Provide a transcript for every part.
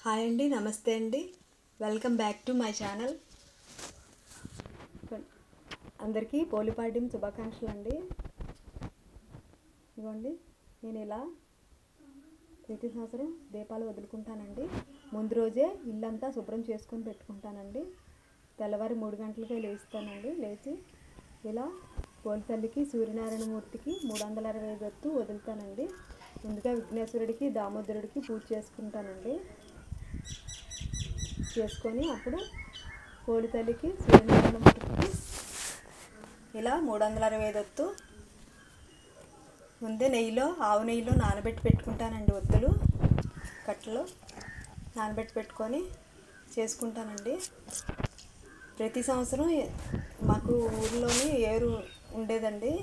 Hi అండి, నమస్తే అండి. Welcome back to my channel. అందరికీ పోలిపాడ్యం శుభాకాంక్షలు అండి. ఇదిగోండి, నేను ఇలా ప్రతి సంవత్సరం దీపాలు వదులుకుంటానండి. ముందు రోజే ఇల్లంతా శుభ్రం చేసుకొని పెట్టుకుంటానండి. తెల్లవారి 3 గంటలకే లేస్తానండి. లేచి ఇలా పోలి తల్లికి, సూర్యనారాయణ మూర్తికి 365 ఒత్తు వదులుతానండి. ముందుగా విఘ్నేశ్వరుడికి, దామోదరుడికి పూజ చేసుకుంటానండి. చేసుకొని అప్పుడు పోలి తల్లికి, సూర్యనారాయణ మూర్తికి ఇలా 365 ఒత్తు ముందే ఆవు నెయ్యిలో నానబెట్టి పెట్టుకుంటానండి. ఒత్తులు కట్టలో నానబెట్టి పెట్టుకొని చేసుకుంటానండి. ప్రతి సంవత్సరం మాకు ఊరిలోని ఏరు ఉండేదండి.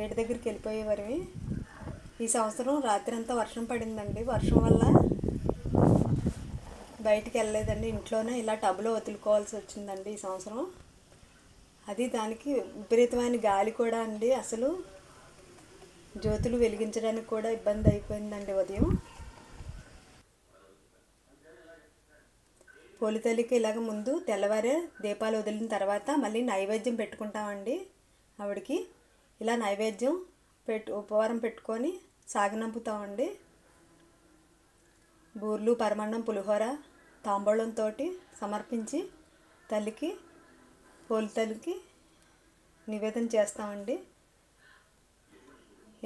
ఏడు దగ్గరికి వెళ్ళిపోయేవారివి. ఈ సంవత్సరం రాత్రి అంతా వర్షం పడిందండి. వర్షం వల్ల బయటికి వెళ్ళలేదండి. ఇంట్లోనే ఇలా టబ్లో వదులుకోవాల్సి వచ్చిందండి ఈ సంవత్సరం. అది దానికి విపరీతమైన గాలి కూడా అండి. అసలు జ్యోతులు వెలిగించడానికి కూడా ఇబ్బంది అయిపోయిందండి. ఉదయం పోలితల్లికి ఇలాగ ముందు తెల్లవారే దీపాలు వదిలిన తర్వాత మళ్ళీ నైవేద్యం పెట్టుకుంటామండి. ఆవిడకి ఇలా నైవేద్యం ఉపవారం పెట్టుకొని సాగనంపుతామండి. బూర్లు, పరమాన్నం, పులిహోర, తాంబూలంతో సమర్పించి తల్లికి, పోలి తల్లికి నివేదన చేస్తామండి.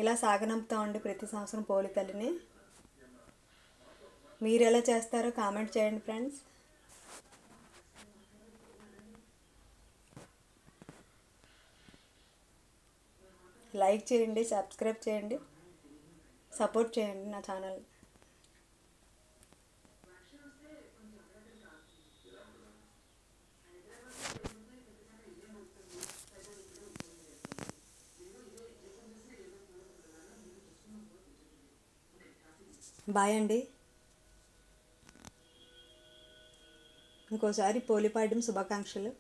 ఇలా సాగనంపుతామండి ప్రతి సంవత్సరం పోలి తల్లిని. మీరు ఎలా చేస్తారో కామెంట్ చేయండి ఫ్రెండ్స్. లైక్ చేయండి, సబ్స్క్రైబ్ చేయండి, సపోర్ట్ చేయండి నా ఛానల్. బాయ్ అండి. ఇంకోసారి పోలిపాడ్యం శుభాకాంక్షలు.